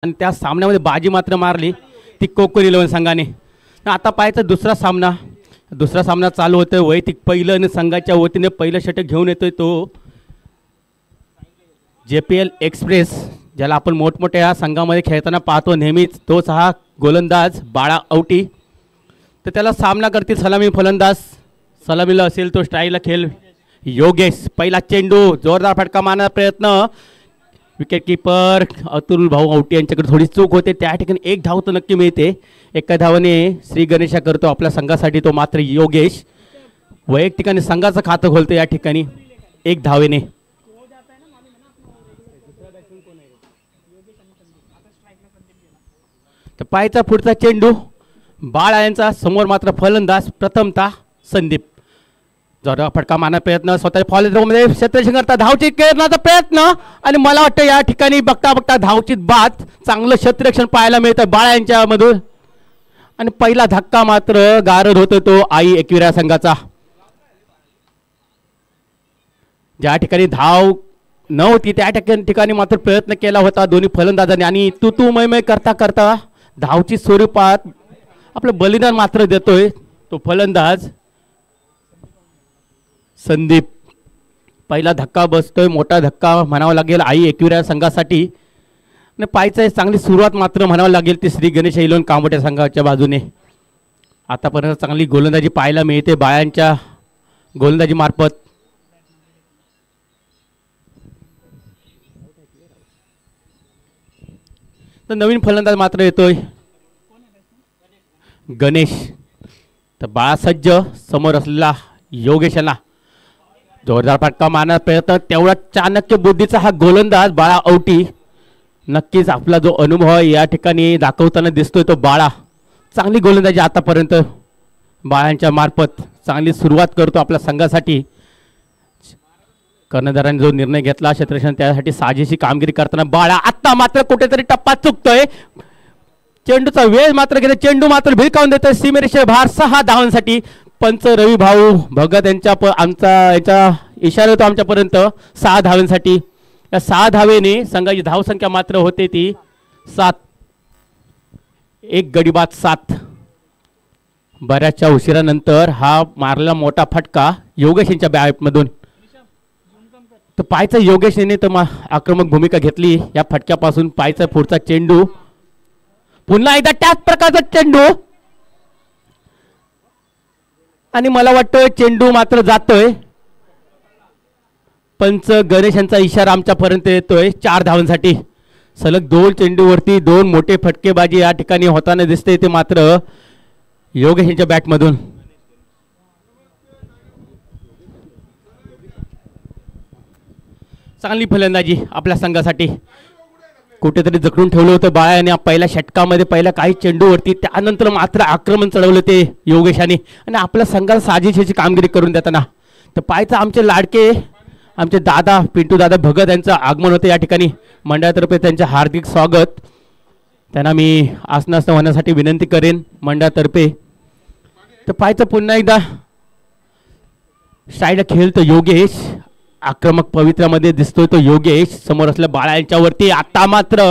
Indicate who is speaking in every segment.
Speaker 1: आणि त्या सामन्यामध्ये बाजी मात्र मारली ती कोकण 11 संघाने। आता पाहायचं दुसरा सामना चालू होतोय। वैयक्तिक पहिलं आणि संघाच्या वतीने पहिलं षटक घेऊन येतोय तो JPL एक्सप्रेस, ज्याला आपण मोठमोठ्या संघामध्ये खेळताना पाहतो नेहमीच। तोच हा गोलंदाज बाळा औटी। तर त्याला सामना करतील सलामी फलंदाज। सलामीला असेल तो स्ट्राईकला खेळ योगेश। पहिला चेंडू जोरदार फटका मारण्याचा प्रयत्न, विकेट कीपर अतुल भाऊ औटी यांच्याकडे थोडी चूक होते, त्या ठिकाणी एक धाव तर नक्की मिळते। एका धावाने श्री गणेशा करतो आपल्या संघासाठी तो मात्र योगेश। वैयक्तिकाने संघाचं खातं खोलतो या ठिकाणी एक धावेने। तर पाहायचा पुढचा चेंडू बाळा यांचा, समोर मात्र फलंदाज प्रथमतः संदीप। जोरदार फटका मारण्याचा प्रयत्न, स्वतः फॉलोमध्ये क्षेत्ररक्षण करता धावची करण्याचा प्रयत्न, आणि मला वाटतं या ठिकाणी बघता बघता धावची बाद, चांगलं क्षेत्ररक्षण पाहायला मिळतं बाळा यांच्यामधून। आणि पहिला धक्का मात्र गारद होतो तो आई एकविरा संघाचा। ज्या ठिकाणी धाव नव्हती त्या ठिकाणी मात्र प्रयत्न केला होता दोन्ही फलंदाजांनी, आणि तू मै करता करता धावची स्वरूपात आपलं बलिदान मात्र देतोय तो फलंदाज संदीप। पहिला धक्का बसतोय, मोठा धक्का म्हणावा लागेल आई एकविरा संघासाठी। आणि पाहायचं चांगली सुरुवात मात्र म्हणावं लागेल ती श्री गणेश 11 कांबोट्या संघाच्या बाजूने। आतापर्यंत चांगली गोलंदाजी पाहायला मिळते बाळांच्या गोलंदाजी मार्फत। तर नवीन फलंदाज मात्र येतोय गणेश। तर बाळा सज्ज, समोर असलेला योगेशला जोरदार फटका मारण्याचा प्रयत्न, तेवढा चाणक्य बुद्धीचा हा गोलंदाज बाळा औटी। नक्कीच आपला जो अनुभव या ठिकाणी दाखवताना दिसतोय तो बाळा। चांगली गोलंदाजी आतापर्यंत बाळांच्या मार्फत चांगली सुरुवात करतो आपल्या संघासाठी। कर्णधारांनी जो निर्णय घेतला क्षेत्ररक्षण त्यासाठी साजेशी कामगिरी करताना बाळा आता मात्र कुठेतरी टप्पा चुकतोय। चेंडूचा वेळ मात्र घेते, चेंडू मात्र भिरकावून देतोय सीमेरेषेवर बाहेर 6 धावांसाठी। पंच रवी भाऊ भगत यांचा इशारा होतो आमच्यापर्यंत 6 धावांसाठी। या 6 धावेने संघाची धावसंख्या मात्र होते ती 7, एक गडी बाद 7। बऱ्याचशा उशिरानंतर हा मारला मोठा फटका योगेश यांच्या बॅटमधून। तर पाहायचा योगेशने तर आक्रमक भूमिका घेतली या फटक्यापासून। पाहायचा पुढचा चेंडू, पुन्हा एकदा त्याच प्रकारचा चेंडू, आणि मला वाटतोय चेंडू मात्र जातोय। पंच गणेश यांचा इशारा आमच्यापर्यंत येतोय 4 धावांसाठी। सलग 2 चेंडूवरती 2 मोठे फटकेबाजी या ठिकाणी होताना दिसते ते मात्र योगेश यांच्या बॅटमधून। चांगली फलंदाजी आपल्या संघासाठी। कुठेतरी जखडून ठेवलं होतं बाळा यांनी पहिल्या षटकामध्ये, पहिल्या काही चेंडूवरती, त्यानंतर मात्र आक्रमण चढवलं ते योगेशाने, आणि आपल्या संघाला साजेशीची कामगिरी करून देताना। तर पाहायचं आमचे लाडके आमचे दादा पिंटू दादा भगत यांचं आगमन होतं या ठिकाणी। मंडळातर्फे त्यांचे हार्दिक स्वागत, त्यांना मी आसनासन होण्यासाठी विनंती करेन मंडळातर्फे। तर पाहायचं पुन्हा एकदा साईडला खेळतो योगेश, आक्रमक पवित्रामध्ये दिसतोय तो योगेश। समोर असलेल्या बाळा यांच्यावरती आता मात्र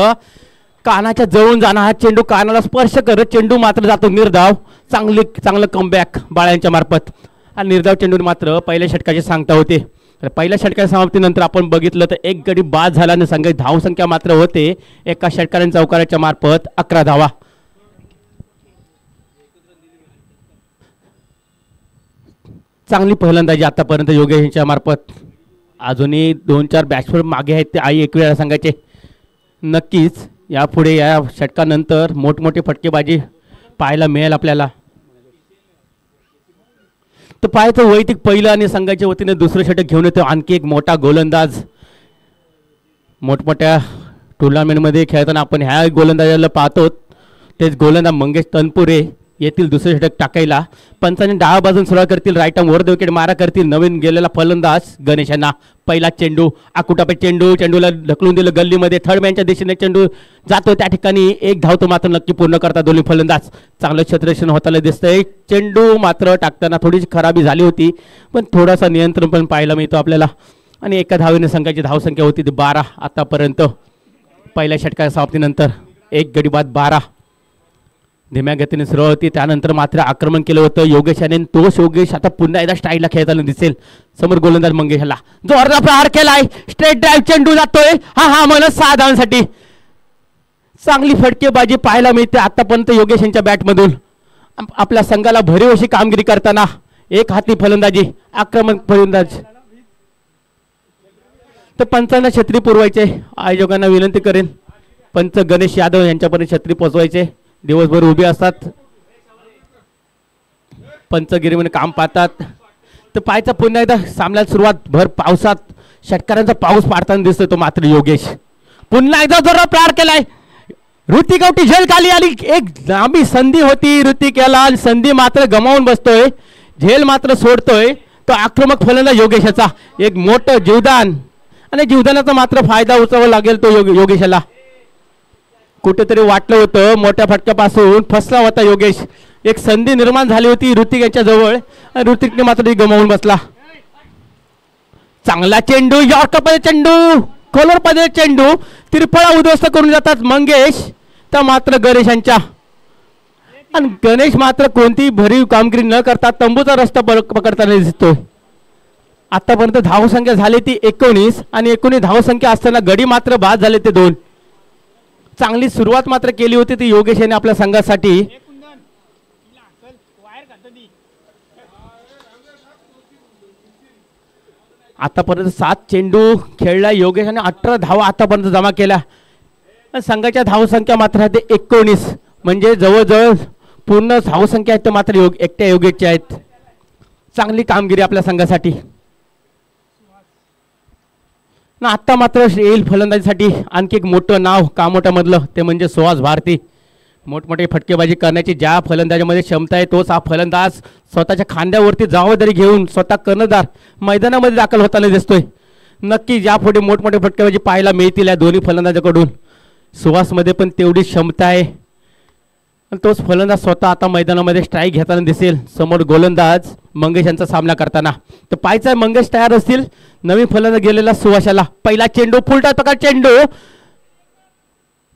Speaker 1: कानाच्या जवळून जाणार हा चेंडू, कानाला स्पर्श करत चेंडू मात्र जातो निर्धाव। चांगलं कमबॅक बाळा यांच्या मार्फत। आणि निर्धाव चेंडू मात्र पहिल्या षटकाची सांगता होते। तर पहिल्या षटकाच्या समाप्तीनंतर आपण बघितलं तर एक गडी बाद झाला आणि संघाची धावसंख्या मात्र होते एका षटकारांच्या चौकाराच्या मार्फत 11 धावा। चांगली फलंदाजी आतापर्यंत योगेश यांच्या मार्फत। अजूनही 2-4 बॅट्समन मागे आहेत ते आई एकविरा संघाचे। नक्कीच यापुढे या षटकानंतर मोठमोठे फटकेबाजी पाहायला मिळेल आपल्याला। तर पाहायचं वैयक्तिक पहिलं आणि संघाच्या वतीने दुसरं षटक घेऊन येतो आणखी एक मोठा गोलंदाज। मोठमोठ्या टुर्नामेंटमध्ये खेळताना आपण ह्या गोलंदाजाला पाहतो, तेच गोलंदाज मंगेश तनपुरे येथील दुसरे षटक टाकायला। पंचांनी डाव्या बाजून सुरुवात करतील, राईट आर्म वर विकेट मारा करतील नवीन गेलेला फलंदाज गणेश यांना। पहिला चेंडू आकुटापे चेंडूला ढकलून दिलं गल्लीमध्ये, थर्ड मॅनच्या दिशेने चेंडू जातो, त्या ठिकाणी एक धाव तो मात्र नक्की पूर्ण करतात दोन्ही फलंदाज। चांगलं क्षेत्ररक्षण होताना दिसतंय। चेंडू मात्र टाकताना थोडीशी खराबी झाली होती, पण थोडासा नियंत्रण पण पाहायला मिळतो आपल्याला। आणि एका धावेने संघाची धावसंख्या होती ती 12 आतापर्यंत पहिल्या षटकाच्या समाप्तीनंतर। एक गडी बाद 12. धीम्या गतीने सुरुवात होती, त्यानंतर मात्र आक्रमण केलं होतं योगेशाने. तोच योगेश आता पुन्हा एकदा स्टाईलला खेळताना दिसेल. समोर गोलंदाज मंगेशला जोरदार प्रहार केलाय, स्ट्रेट ड्राईव्ह चेंडू जातोय. हा म्हणत 6 धावांसाठी. चांगली फटकेबाजी पाहायला मिळते आतापर्यंत योगेश यांच्या बॅटमधून. आपल्या संघाला भरीव अशी कामगिरी करताना एक हाती फलंदाजी, आक्रमक फलंदाज. तर पंचांना छत्री पुरवायचे. आयोजकांना विनंती करेन पंच गणेश यादव यांच्यापर्यंत छत्री पोहोचवायचे. दिवसभर उभे असतात, पंचगिरीमध्ये काम पाहतात. तर पाहायचा पुन्हा एकदा सामन्याला सुरुवात भर पावसात षटकारांचा पाऊस पाडताना दिसतोय तो मात्र योगेश. पुन्हा एकदा जोरात प्रहार केलाय. ऋतिक अवटी झेल खाली आली. एक लांबी संधी होती ऋतिकेला, संधी मात्र गमावून बसतोय. झेल मात्र सोडतोय तो आक्रमक फलंदाज योगेशाचा. एक मोठं जीवदान आणि जीवदानाचा मात्र फायदा उचलावा लागेल तो योगेशाला. कुठेतरी वाटलं होतं मोठ्या फटक्यापासून फसला होता योगेश. एक संधी निर्माण झाली होती ऋतिक यांच्या जवळ आणि ऋतिकने मात्र गमावून बसला. चांगला चेंडू, यॉर्कर चेंडू, खोलवर पदे चेंडू, तिरफळा उद्ध्वस्त करून जातात मंगेश. तर मात्र गणेशांच्या आणि गणेश मात्र कोणतीही भरीव कामगिरी न करता तंबूचा रस्ता पकडताना दिसतोय. आतापर्यंत धावसंख्या झाली ती 19 आणि 19 धावसंख्या असताना गडी मात्र बाद झाले ते 2. चांगली सुरुवात मात्र केली होती ती योगेश याने आपल्या संघासाठी. आतापर्यंत 7 चेंडू खेळला योगेशाने, 18 धावा आतापर्यंत जमा केल्या. संघाच्या धावसंख्या मात्र आहे ते 19, म्हणजे जवळजवळ पूर्ण धावसंख्या आहेत ते मात्र एकट्या योगेशच्या आहेत. चांगली कामगिरी आपल्या संघासाठी ना. आत्ता मात्र येईल फलंदाजीसाठी आणखी एक मोठं नाव कामोट्यामधलं, ते म्हणजे सुहास भारती. मोठमोठे फटकेबाजी करण्याची ज्या फलंदाजामध्ये क्षमता आहे तोच हा फलंदाज स्वतःच्या खांद्यावरती जबाबदारी घेऊन स्वतः कर्णधार मैदानामध्ये दाखल होताना दिसतोय. नक्की यापुढे मोठमोठे फटकेबाजी पाहायला मिळतील या दोन्ही फलंदाजाकडून. सुहासमध्ये पण तेवढी क्षमता आहे आणि तोच फलंदाज स्वतः आता मैदानामध्ये स्ट्राईक घेताना दिसेल. समोर गोलंदाज मंगेश यांचा सामना करताना. तर पाहायचा मंगेश तयार असतील. नवीन फलंदाज गेलेला सुहासाला पहिला चेंडू, फुलटा प्रकार चेंडू,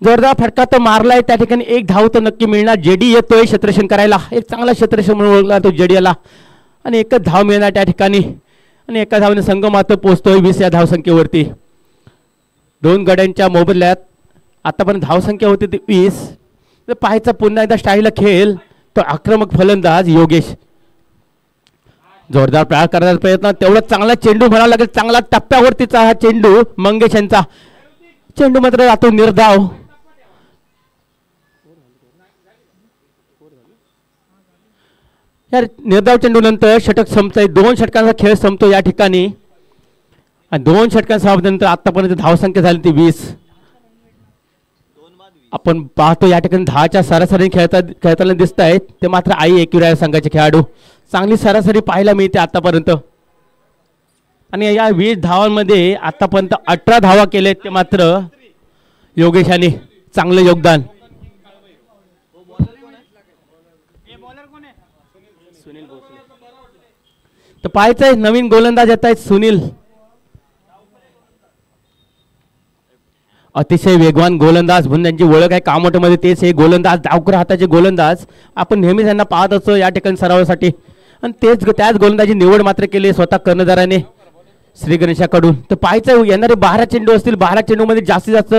Speaker 1: जोरदार फटका तर मारलाय. त्या ठिकाणी एक धाव तर नक्की मिळणार. जेडी येतोय क्षेत्ररक्षण करायला, एक चांगला क्षेत्ररक्षण म्हणून ओळखला तो जेडीला, आणि एकच धाव मिळणार त्या ठिकाणी. आणि एका धावने संघ मात्र पोहोचतोय 20 या धावसंख्येवरती. 2 गड्यांच्या मोबदल्यात आतापर्यंत धावसंख्या होती ती 20. तर पाहायचा पुन्हा एकदा स्टाईलला खेळ तो आक्रमक फलंदाज योगेश. जोरदार प्रहार करण्याचा प्रयत्न, तेवढा चांगला चेंडू म्हणावा लागेल. चांगला टप्प्यावरतीचा हा चेंडू मंगेश यांचा. चेंडू मात्र जातो निर्धाव. या निर्धाव चेंडू नंतर षटक संपतंय. 2 षटकांचा खेळ संपतो या ठिकाणी आणि 2 षटकांच्या समाप्तीनंतर आतापर्यंत धावसंख्या झाली ती 20. आपण पाहतो या ठिकाणी 10च्या सरासरी खेळताना दिसत आहेत ते मात्र आई एकविरा संघाचे खेळाडू. चांगली सरासरी पाहायला मिळते आतापर्यंत. आणि या 20 धावांमध्ये आतापर्यंत 18 धावा केलेत ते मात्र योगेशाने. चांगलं योगदान. तर पाहायचंय नवीन गोलंदाज येत आहेत सुनील. अतिशय वेगवान गोलंदाज म्हणून त्यांची ओळख आहे कामोठ्यामध्ये. तेच हे गोलंदाज, डावकर हाताचे गोलंदाज आपण नेहमी त्यांना पाहत असतो या ठिकाणी सरावासाठी. आणि त्याच गोलंदाजी निवड मात्र केली स्वतः कर्णधाराने श्री गणेशाकडून. तर पाहायचं येणारे 12 चेंडू असतील. 12 चेंडूमध्ये जास्तीत जास्त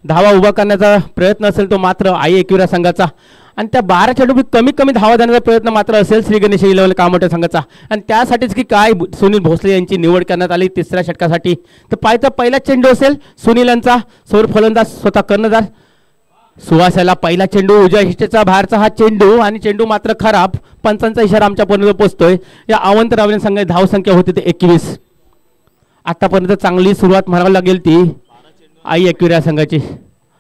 Speaker 1: धावा उभा करण्याचा प्रयत्न असेल तो मात्र आई एकविरा संघाचा. आणि त्या 12 चेंडू कमीत कमी धावा देण्याचा प्रयत्न मात्र असेल श्री गणेश इलेव्हन कामोठ्या संघाचा. आणि त्यासाठीच की काय सुनील भोसले यांची निवड करण्यात आली 3ऱ्या षटकासाठी. तर पाहायचा पहिला चेंडू असेल सुनील यांचा. सौर फलंदाज स्वतः कर्णधार सुहासाला पहिला चेंडू उजव्या हिष्टेचा बाहेरचा हा चेंडू आणि चेंडू मात्र खराब. पंचांचा इशारा आमच्यापर्यंत पोहोचतोय. या अवंत रावले संघाची धावसंख्या होती ते 21. आतापर्यंत चांगली सुरुवात म्हणावी लागेल ती आई एकविरा संघाची.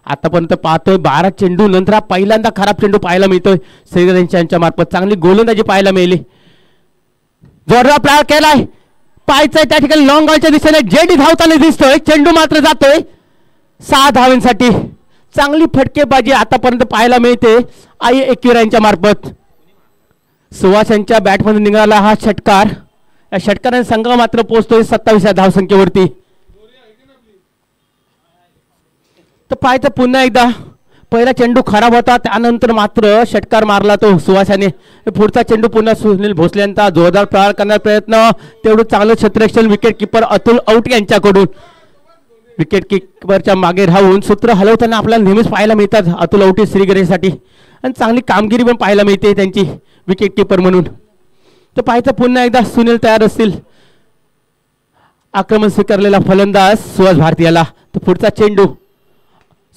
Speaker 1: आतापर्यंत पाहतोय 12 चेंडू नंतर पहिल्यांदा खराब चेंडू पाहायला मिळतोय श्रीगणेश यांच्या मार्फत. चांगली गोलंदाजी पाहायला मिळाली. जोरदार प्रहार केलाय. पाहायचंय त्या ठिकाणी लॉंग बॉलच्या दिशेने जेडी धावताना दिसतोय. चेंडू मात्र जातोय 6 धावांसाठी. चांगली फटकेबाजी आतापर्यंत पाहायला मिळते आई एकविरा यांच्या मार्फत. सुहास यांच्या बॅटमधून निघाला हा षटकार. या षटकाराने संघ मात्र पोहोचतोय 27 या धावसंख्येवरती. तर पाहायचं पुन्हा एकदा पहिला चेंडू खराब होता, त्यानंतर मात्र षटकार मारला तो सुहासाने. पुढचा चेंडू पुन्हा सुनील भोसले यांचा जोरदार प्रहार करण्याचा प्रयत्न, तेवढं चांगलं क्षेत्ररक्षण विकेट किपर अतुल औट यांच्याकडून. विकेट किपरच्या मागे राहून सूत्र हलवताना आपल्याला नेहमीच पाहायला मिळतात अतुल औटी श्री गणेशसाठी, आणि चांगली कामगिरी पण पाहायला मिळते त्यांची विकेट किपर म्हणून. तर पाहायचं पुन्हा एकदा सुनील तयार असतील. आक्रमण स्वीकारलेला फलंदाज सुहास भारती याला. तर पुढचा चेंडू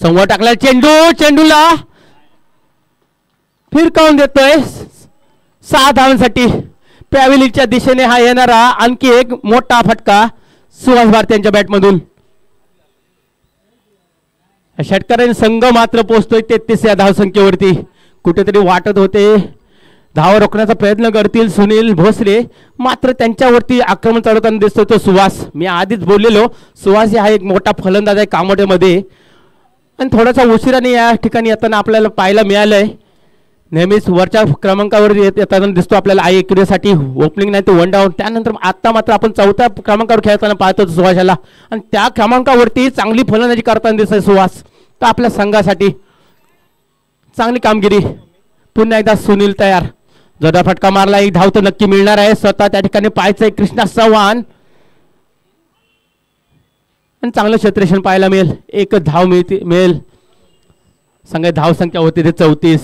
Speaker 1: समोर टाकला, चेंडूला फिरकावून देतोय 6 धावांसाठी. पॅव्हिलियनच्या दिशेने हा येणारा आणखी एक मोठा फटका सुहास भारती यांच्या बॅटमधून. षटकाराने संघ मात्र पोहोचतोय 33 या धावसंख्येवरती. कुठेतरी वाटत होते धावा रोखण्याचा प्रयत्न करतील सुनील भोसले, मात्र त्यांच्यावरती आक्रमण चढवताना दिसतो तो सुहास. मी आधीच बोललेलो सुहास हा एक मोठा फलंदाज आहे कामोठ्यामध्ये, आणि थोडासा उशिराने या ठिकाणी येताना आपल्याला पाहायला मिळालंय. नेहमीच वरच्या क्रमांकावर येताना दिसतो आपल्याला IAQसाठी ओपनिंग नाही तो 1 डाऊन. त्यानंतर आता मात्र आपण 4थ्या क्रमांकावर खेळताना पाहतो सुहासाला, आणि त्या क्रमांकावरती चांगली फलंदाजी करताना दिसतोय सुहास. तर आपल्या संघासाठी चांगली कामगिरी. पुन्हा एकदा सुनील तयार, जोरदार फटका मारला, 1 धाव तर नक्की मिळणार आहे. स्वतः त्या ठिकाणी पाहायचंय कृष्णा चव्हाण, आणि चांगलं क्षेत्ररक्षण पाहायला मिळेल. 1 धाव मिळेल. संघ धाव संख्या होती ते 34.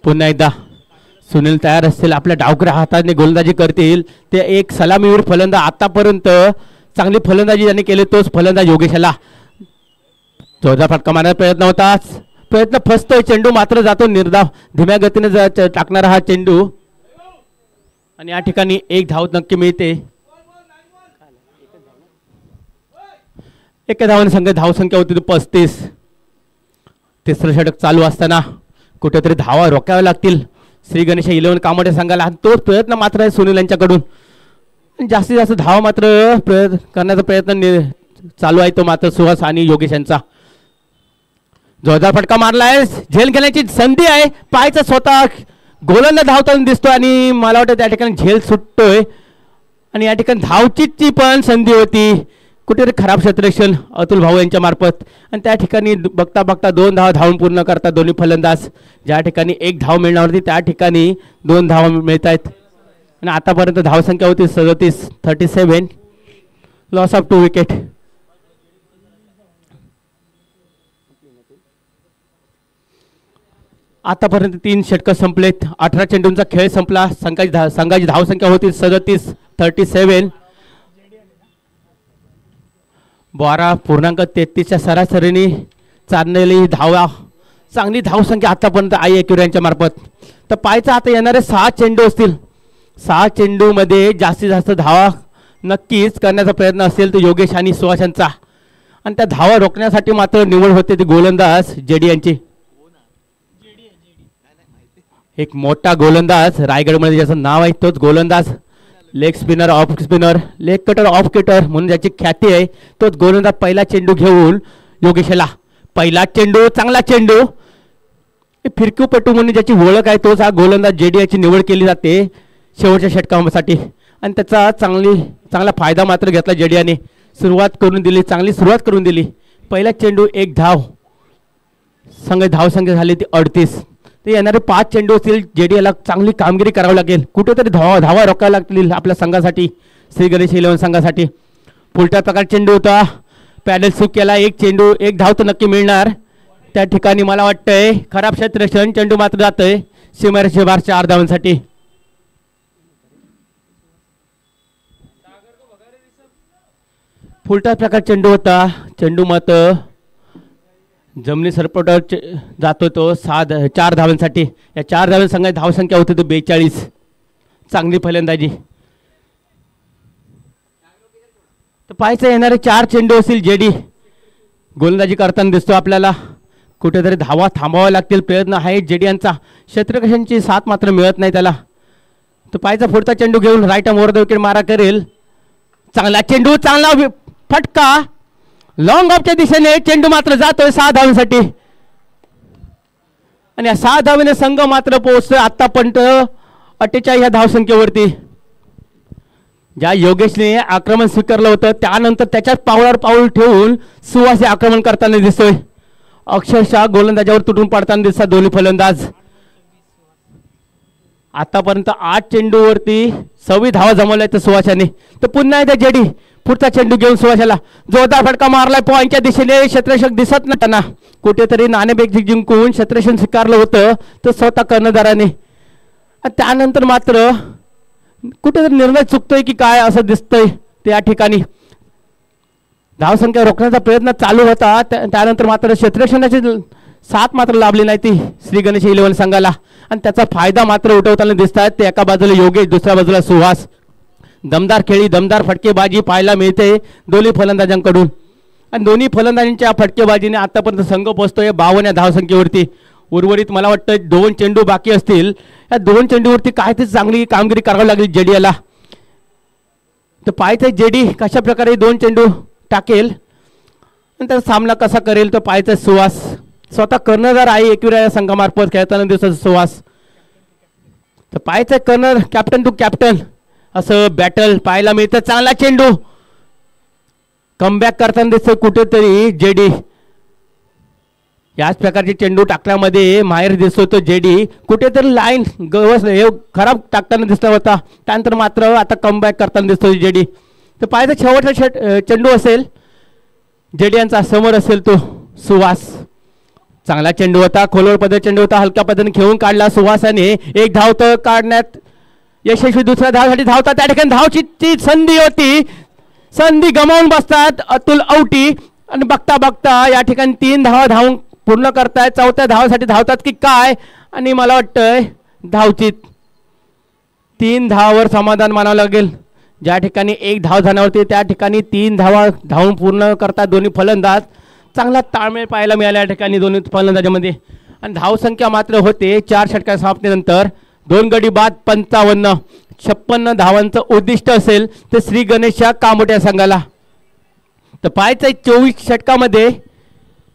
Speaker 1: पुन्हा एकदा सुनील तयार असतील, आपल्या डावकऱ्या हाताने गोलंदाजी करतील. ते एक सलामीवीर फलंदाज, आतापर्यंत चांगली फलंदाजी ज्याने केली तोच फलंदाज योगेशला. जोरदार फटका मारण्याचा प्रयत्न होता, प्रयत्न फसतोय. चेंडू मात्र जातो निर्धाव, धीम्या गतीने टाकणारा हा चेंडू, आणि या ठिकाणी 1 धाव नक्की मिळते. 1 धावाने संघ धावसंख्या होती 35. तिसरं षटक चालू असताना कुठेतरी धावा रोखाव्या लागतील श्री गणेश 11 कामोठे संघाला. तोच प्रयत्न मात्र आहे सुनील यांच्याकडून. जास्तीत जास्त धावा मात्र करण्याचा प्रयत्न चालू आहे तो मात्र सुहास आणि योगेश यांचा. जोरदार फटका मारलाय, झेल घेण्याची संधी आहे. पायचा स्वतः गोलंदाज धावताना दिसतो, आणि मला वाटतं त्या ठिकाणी झेल सुटतोय, आणि या ठिकाणी धावचीची पण संधी होती. कुठेतरी खराब क्षेत्ररक्षण अतुल भाऊ यांच्या मार्फत, आणि त्या ठिकाणी बघता बघता 2 धावा धावून पूर्ण करतात दोन्ही फलंदाज. ज्या ठिकाणी 1 धाव मिळणार होती त्या ठिकाणी 2 धावा मिळत आहेत, आणि आतापर्यंत धावसंख्या होती 37. Loss of 2 wicket. आतापर्यंत 3 षटकं संपलेत. 18 चेंडूंचा खेळ संपला. संघाची धावसंख्या होती 37. 12.33च्या सरासरीने चाललेली धावा, चांगली धावसंख्या आतापर्यंत IAQ यांच्या मार्फत. तर पाहायचं आता येणारे 6 चेंडू असतील. 6 चेंडूमध्ये जास्तीत जास्त धावा नक्कीच करण्याचा प्रयत्न असेल तो योगेश आणि सुहास यांचा, आणि त्या धावा रोखण्यासाठी मात्र निवड होते ते गोलंदाज JD यांची. एक मोठा गोलंदाज रायगडमध्ये ज्याचं नाव आहे तोच गोलंदाज, leg spinner, off spinner, leg cutter, off cutter म्हणून ज्याची ख्याती आहे तोच गोलंदाज. पहिला चेंडू घेऊन योगेशला, पहिला चेंडू, चांगला चेंडू. फिरकीपटू म्हणून ज्याची ओळख आहे तोच हा गोलंदाज JD याची निवड केली जाते शेवटच्या षटकासाठी, आणि त्याचा चांगला फायदा मात्र घेतला JD याने. सुरुवात करून दिली, चांगली सुरुवात करून दिली. पहिला चेंडू 1 धाव, संघ धावसंख्या झाली ती 38. ते येणारे 5 चेंडू असतील JD याला चांगली कामगिरी करावी लागेल. कुठेतरी धावा रोखायला लागतील आपल्या संघासाठी, श्री गणेश 11 संघासाठी. पुलटा प्रकार चेंडू होता, पॅडल स्वीप केला. 1 चेंडू 1 धाव तर नक्की मिळणार. त्या ठिकाणी मला वाटतंय खराब क्षेत्ररक्षण, चेंडू मात्र जातोय सीमारेषे बाहेर 4 धावांसाठी. फुलटा प्रकार चेंडू होता, चेंडू मात्र जमिनी सरपटावर जातो तो 4 धावांसाठी. या 4 धावांच्या संघाची धावसंख्या होती तो 42. चांगली फलंदाजी. तर पाहायचं येणारे 4 चेंडू असतील JD गोलंदाजी करताना दिसतो आपल्याला. कुठेतरी धावा थांबावा लागतील, प्रयत्न आहे JD यांचा. क्षेत्ररक्षणाची साथ मात्र मिळत नाही त्याला. तर पाहायचा पुढचा चेंडू घेऊन right arm over the wicket मारा करेल. चांगला चेंडू, चांगला फटका लॉंग ऑफच्या दिशेने. चेंडू मात्र जातोय 6 धावांसाठी, आणि या 6 धावेने संघ मात्र पोहोचतोय आतापर्यंत 48 या धावसंख्येवरती. ज्या योगेशने आक्रमण स्वीकारलं होतं त्यानंतर त्याच्याच पावलावर पाऊल ठेवून सुहास हे आक्रमण करताना दिसतोय. अक्षरशः गोलंदाजावर तुटून पडताना दिसतात दोन्ही फलंदाज. आतापर्यंत 8 चेंडूवरती 26 धावा जमवल्या तर सुहासाने. तर पुन्हा एकदा जेडी पुढचा चेंडू घेऊन सुहासाला जोरदार फटका मारलाय पॉईंटच्या दिशेने. क्षेत्ररक्षक दिसत नाही त्यांना. कुठेतरी नाणेफेक जिंकून क्षेत्ररक्षण स्वीकारलं होतं तर स्वतः कर्णधाराने. त्यानंतर मात्र कुठेतरी निर्णय चुकतोय की काय असं दिसतंय त्या ठिकाणी. धावसंख्या रोखण्याचा प्रयत्न चालू होता त्यानंतर मात्र क्षेत्ररक्षणाची साथ मात्र लाभली नाही ती श्री गणेश 11 संघाला. आणि त्याचा फायदा मात्र उठवताना दिसतात. ते एका बाजूला योगेश दुसऱ्या बाजूला सुहास. दमदार खेळी दमदार फटकेबाजी पाहायला मिळते दोन्ही फलंदाजांकडून. आणि दोन्ही फलंदाजांच्या फटकेबाजीने आतापर्यंत संघ पोहोचतोय 52 या धावसंख्येवरती. उर्वरित मला वाटतं 2 चेंडू बाकी असतील. या 2 चेंडूवरती काय ते चांगली कामगिरी करावी लागली जेडी याला. तर पाहायचं जेडी कशा प्रकारे 2 चेंडू टाकेल आणि त्याचा सामना कसा करेल. तर पाहायचं सुहास स्वतः कर्णधार आहे 21 या संघामार्फत खेळताना दिसत सुहास. तर पाहायचं कर्णर कॅप्टन टू कॅप्टन असं बॅटल पाहायला मिळतं. चांगला चेंडू कमबॅक करताना दिसतं कुठेतरी जेडी. याच प्रकारचे चेंडू टाकण्यामध्ये माहेर दिसतो तो जेडी. कुठेतरी लाईन गवस हे खराब टाकताना दिसला होता त्यानंतर मात्र आता कमबॅक करताना दिसतो जेडी. तर पाहायचं शेवटचा चेंडू असेल जेडी यांचा समोर असेल तो सुहास. चांगला चेंडू होता खोलवर पद्धत चेंडू होता हलक्या पद्धतीने खेळून काढला सुहासाने. एक धाव तर काढण्यात यशस्वी. दुसऱ्या धावासाठी धावतात त्या ठिकाणी धावची संधी होती. संधी गमावून बसतात अतुल औटी. आणि बघता बघता या ठिकाणी 3 धावा धावून पूर्ण करतायत. चौथ्या धावासाठी धावतात की काय. आणि मला वाटतंय धावचीत 3 धावावर समाधान मानावं लागेल. ज्या ठिकाणी 1 धाव झाल्यावरती त्या ठिकाणी 3 धावा धावून पूर्ण करतात दोन्ही फलंदाज. चांगला ताळमेळ पाहायला मिळाला या ठिकाणी दोन्ही फलंदाजामध्ये. आणि धावसंख्या मात्र होते 4 षटकार समाप्तीनंतर 2 गडी बाद 55. 56 धावांचं उद्दिष्ट असेल ते श्री गणेशच्या कामोट्या संघाला. तर पाहायचं 24 षटकामध्ये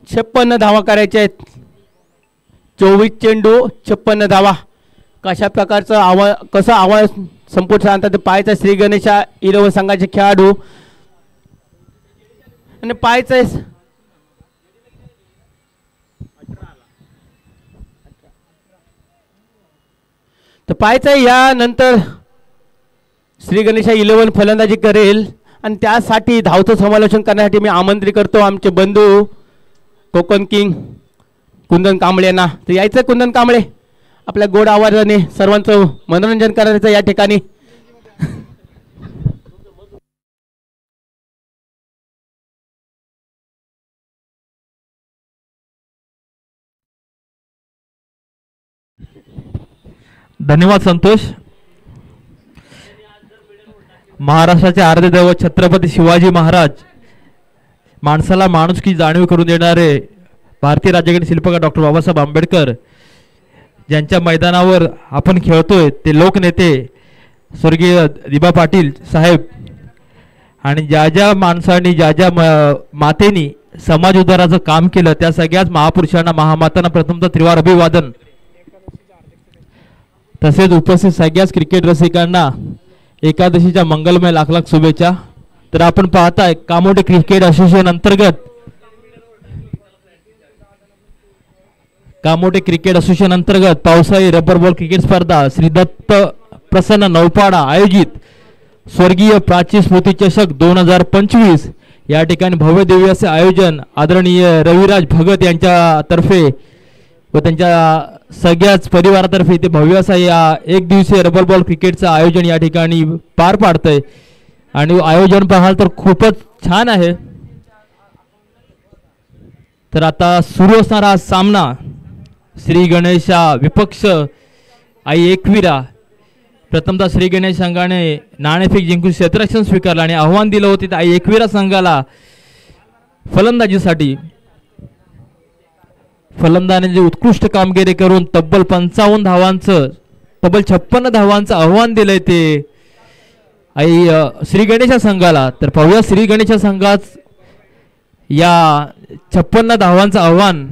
Speaker 1: 56 धावा करायच्या आहेत. 24 चेंडू 56 धावा. कशा प्रकारचं कसं आव्हान संपुष्टात आणतात ते पाहायचं श्री गणेशच्या 11 संघाचे खेळाडू. आणि पाहायचंय तर पाहायचंय यानंतर श्री गणेश 11 फलंदाजी करेल. आणि त्यासाठी धावचं समालोचन करण्यासाठी मी आमंत्रित करतो आमचे बंधू कोकण किंग कुंदन कांबळे यांना. तर यायचं कुंदन कांबळे आपल्या गोड आवाजाने सर्वांचं मनोरंजन करायचं या ठिकाणी.
Speaker 2: धन्यवाद संतोष. महाराष्ट्राचे आराध्य दैवत छत्रपती शिवाजी महाराज माणसाला माणुसकी जाणीव करून देणारे भारतीय राज्यघटना शिल्पकार डॉक्टर बाबासाहेब आंबेडकर ज्यांच्या मैदानावर आपण खेळतोय ते लोकनेते स्वर्गीय दिबा पाटील साहेब. आणि ज्या ज्या माणसांनी ज्या ज्या मातेनी समाज उद्धाराचं काम केलं त्या सगळ्याच महापुरुषांना महामातांना प्रथमतः त्रिवार अभिवादन. तसेच उपस्थित सगळ्याच क्रिकेट रसिकांना एकादशीच्या मंगलमय लाख लाख शुभेच्छा. तर आपण पाहताय कामोटे क्रिकेट असोसिएशन अंतर्गत पावसाळी रबर बॉल क्रिकेट स्पर्धा श्री दत्त प्रसन्न नौपाडा आयोजित स्वर्गीय प्राची स्मृती चषक 2025 या ठिकाणी भव्य दिव्य असे आयोजन आदरणीय रविराज भगत यांच्या तर्फे व त्यांच्या सगळ्याच परिवारातर्फे ते भव्य असा या 1 दिवसीय रबर बॉल क्रिकेटचं आयोजन या ठिकाणी पार पाडतंय. आणि आयोजन पाहाल तर खूपच छान आहे. तर आता सुरू असणारा हा सामना श्री गणेशा विपक्ष आई एकविरा. प्रथमतः श्री गणेश संघाने नाणेफेक जिंकून क्षेत्ररक्षण स्वीकारलं आणि आव्हान दिलं होते आई एकविरा संघाला फलंदाजीसाठी. फलंदाजाने उत्कृष्ट कामगिरी करून तब्बल 55 धावांचं तब्बल 56 धावांचं आव्हान दिलंय ते आई श्री गणेशा संघाला. तर पाहूया श्री गणेशा संघात या 56 धावांचं आव्हान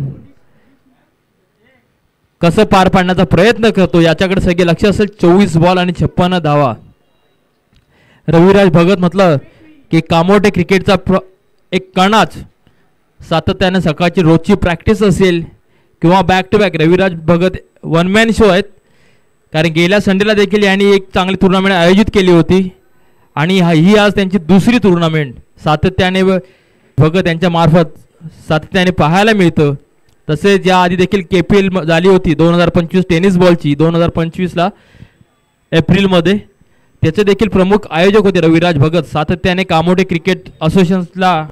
Speaker 2: कसं पार पाडण्याचा प्रयत्न करतो याच्याकडे सगळे लक्ष असेल. 24 बॉल आणि 56 धावा. रविराज भगत म्हटलं की कामोठे क्रिकेटचा एक कणाच. सातत्याने सकाळची रोजची प्रॅक्टिस असेल किंवा back to back Raviraj Bhagat one man show आहेत. कारण गेल्या संडेला देखील यांनी एक चांगली टुर्नामेंट आयोजित केली होती आणि ही आज त्यांची दुसरी टुर्नामेंट सातत्याने भगत यांच्या मार्फत सातत्याने पाहायला मिळतं. तसेच या आधी देखील KPL झाली होती 2025 टेनिस बॉलची 2025ला एप्रिलमध्ये. त्याचे देखील प्रमुख आयोजक होते रविराज भगत. सातत्याने कामोठे क्रिकेट असोसिएशनला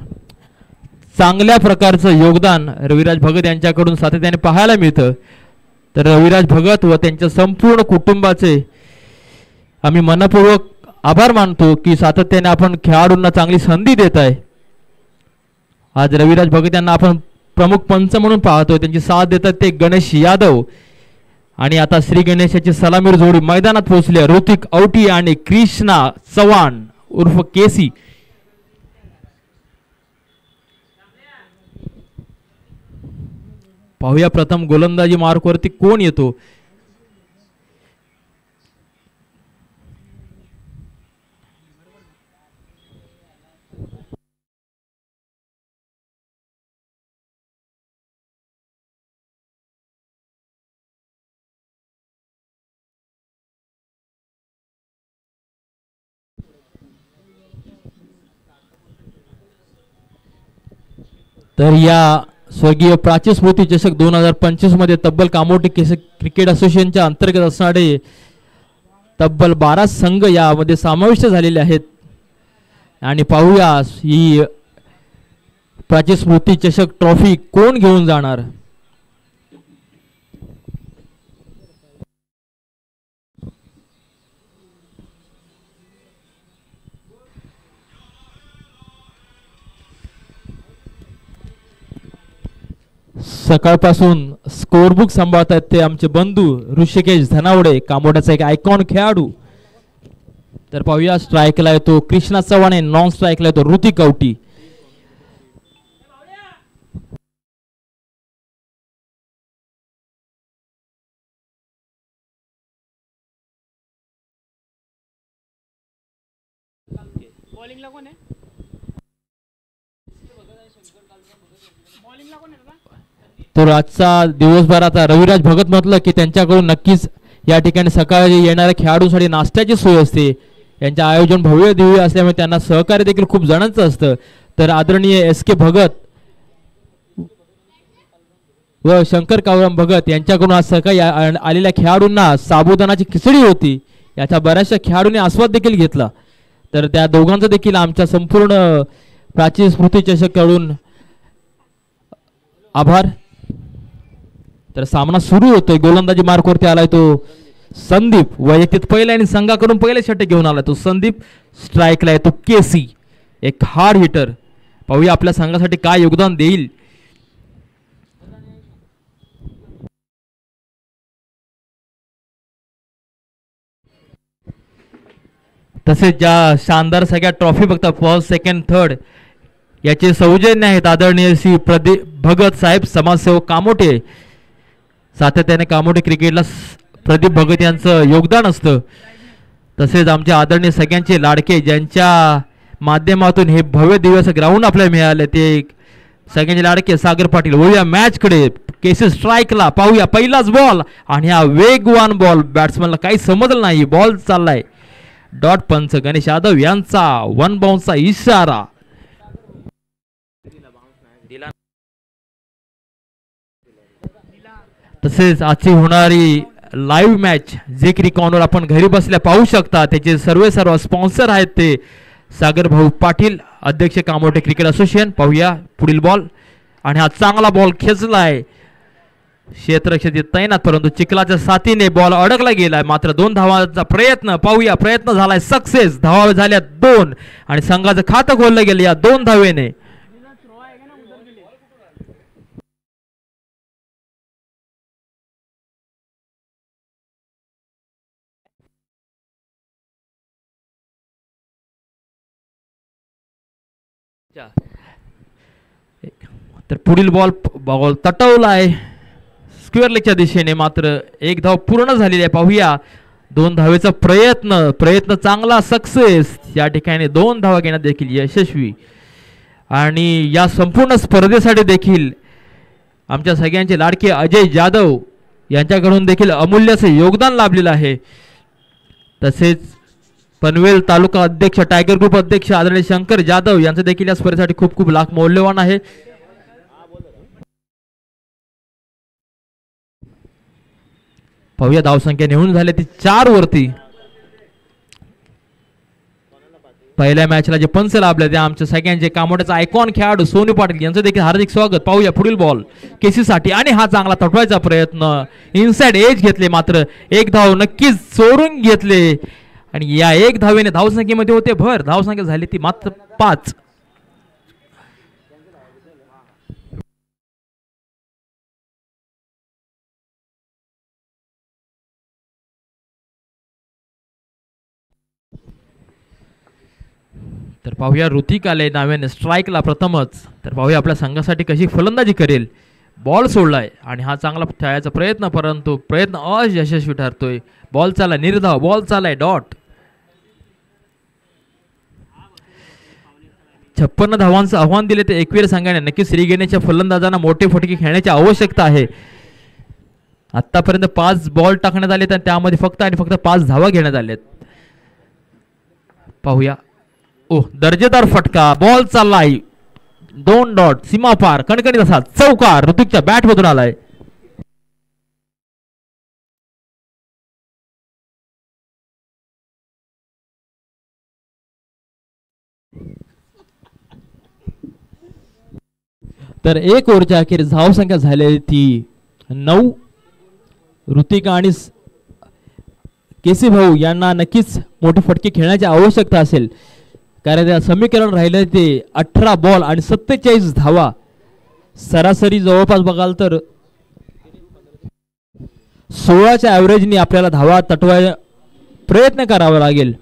Speaker 2: चांगल्या प्रकारचं योगदान रविराज भगत यांच्याकडून सातत्याने पाहायला मिळतं. तर रविराज भगत व त्यांच्या संपूर्ण कुटुंबाचे आम्ही मनपूर्वक आभार मानतो की सातत्याने आपण खेळाडूंना चांगली संधी देत आहे. आज रविराज भगत यांना आपण प्रमुख पंच म्हणून पाहतोय. त्यांची साथ देतात ते गणेश यादव. आणि आता श्री गणेशाची सलामीर जोडी मैदानात पोहोचली. ऋतिक औटी आणि कृष्णा चव्हाण उर्फ केसी. पाहूया प्रथम गोलंदाजी मार्कवरती कोण येतो. तर या स्वर्गीय प्राची स्मृती चषक 2025 मध्ये तब्बल कामोठे क्रिकेट असोसिएशनच्या अंतर्गत असणारे तब्बल 12 संघ यामध्ये समाविष्ट झालेले आहेत. आणि पाहूया ही प्राची स्मृती चषक ट्रॉफी कोण घेऊन जाणार. सकाळपासून स्कोरबुक सांभाळतात ते आमचे बंधू ऋषिकेश धनावडे, कामोड्याचा एक आयकॉन खेळाडू. तर पाहूया स्ट्राईकला येतो कृष्णा चव्हाण, नॉन स्ट्राईकला येतो ऋतिक औटी. तर आजचा दिवसभर आता रविराज भगत म्हटलं की त्यांच्याकडून नक्कीच या ठिकाणी सकाळी येणाऱ्या खेळाडूंसाठी नाश्त्याची सोय असते. यांचे आयोजन भव्य दिव्य असल्यामुळे त्यांना सहकार्य देखील खूप जणांचं असतं. तर आदरणीय SK भगत व शंकर कावराम भगत यांच्याकडून आज सकाळी आलेल्या खेळाडूंना साबुदाणाची खिचडी होती. याचा बऱ्याचशा खेळाडूंनी आस्वाद देखील घेतला. तर त्या दोघांचा देखील आमच्या संपूर्ण प्राची स्मृती चषककडून आभार. तर सामना सुरू होतोय. गोलंदाजी मार्कवरती आलाय तो संदीप. वैयक्तिक पहिला आणि संघाकडून पहिले षटक घेऊन आला तो संदीप. स्ट्राईकला येतो केसी, एक हार्ड हिटर. पाहूया आपल्या संघासाठी काय योगदान देईल. तसेच ज्या शानदार सगळ्या ट्रॉफी बघता फर्स्ट सेकंड थर्ड याचे सौजन्य आहेत आदरणीय श्री प्रदीप भगत साहेब, समाजसेवक कामोठे. सातत्याने कामोठे क्रिकेटला प्रदीप भगत यांचं योगदान असतं. तसेच आमचे आदरणीय सगळ्यांचे लाडके ज्यांच्या माध्यमातून हे भव्य दिवस ग्राउंड आपल्याला मिळाले ते सगळ्यांचे लाडके सागर पाटील. वळूया मॅच कडे. केसी स्ट्राईकला. पाहूया पहिलाच बॉल आणि हा वेगवान बॉल. बॅट्समॅनला काही समजलं नाही. बॉल चाललाय डॉट. पंच गणेश यादव यांचा वन बाउन्सचा इशारा. तसेच आजची होणारी लाईव्ह मॅच जे क्रिकॉनवर आपण घरी बसल्या पाहू शकता त्याचे सर्व स्पॉन्सर आहेत ते सागर भाऊ पाटील, अध्यक्ष कामोठे क्रिकेट असोसिएशन. पाहूया पुढील बॉल आणि हा चांगला बॉल खेचलाय क्षेत्ररक्षक तैनात, परंतु चिखलाच्या साथीने बॉल अडकला गेलाय. मात्र 2 धावांचा प्रयत्न. पाहूया प्रयत्न झालाय सक्सेस. धावा झाल्या 2 आणि संघाचं खातं खोललं गेलं या 2 धावेने. तर पुढील बॉल तटवला आहे स्क्वेअर लेगच्या दिशेने. मात्र एक धाव पूर्ण झालेली आहे. पाहूया 2 धावेचा प्रयत्न चांगला सक्सेस. या ठिकाणी 2 धावा घेण्यात देखील यशस्वी. आणि या संपूर्ण स्पर्धेसाठी देखील आमच्या सगळ्यांचे लाडके अजय जाधव यांच्याकडून देखील अमूल्य असे योगदान लाभलेलं आहे. तसेच पनवेल तालुका अध्यक्ष टायगर ग्रुप अध्यक्ष आदरणीय शंकर जाधव यांचं देखील या स्पर्धेसाठी खूप खूप लाख मौल्यवान आहे. पाहूया धावसंख्या नेऊन झाली ती 4 वरती. पहिल्या मॅचला जे पंच लाभले ते आमच्या सगळ्यांचे कामोड्याचा आयकॉन खेळाडू सोनू पाटील यांचं देखील हार्दिक स्वागत. पाहूया पुढील बॉल केसी साठी आणि हा चांगला तटवायचा प्रयत्न. इनसाइड एज घेतले मात्र 1 धाव नक्कीच चोरून घेतले. आणि या 1 धावेने धावसंख्येमध्ये होते भर. धावसंख्या झाली ती मात्र 5. तर पाहूया ऋतिक आले नाव्याने स्ट्राईकला प्रथमच. तर पाहूया आपल्या संघासाठी कशी फलंदाजी करेल. बॉल सोडलाय आणि हा चांगला खेळायचा प्रयत्न परंतु प्रयत्न अयशस्वी ठरतोय. बॉल चाललाय निर्धाव. बॉल चाललाय डॉट. 56 धावांचं आव्हान दिले ते एकवीर संघाने. नक्कीच श्रीगणेशच्या फलंदाजांना मोठे फटके खेळण्याची आवश्यकता आहे. आतापर्यंत 5 बॉल टाकण्यात आले तर त्यामध्ये फक्त 5 धावा घेण्यात आल्यात. पाहूया दर्जेदार फटका. बॉल चाललाय 2 डॉट सीमा पार कणकणीत असा चौकार ऋतिकच्या बॅट मधून आलाय. तर 1 ओव्हरच्या अखेर धावसंख्या झालेली ती 9. ऋतिक आणि केसी भाऊ यांना नक्कीच मोठे फटके खेळण्याची आवश्यकता असेल. कारण त्या समीकरण राहिलं ते 18 बॉल आणि 47 धावा. सरासरी जवळपास बघाल तर 16च्या ॲव्हरेजनी आपल्याला धावा तटवाय प्रयत्न करावा लागेल.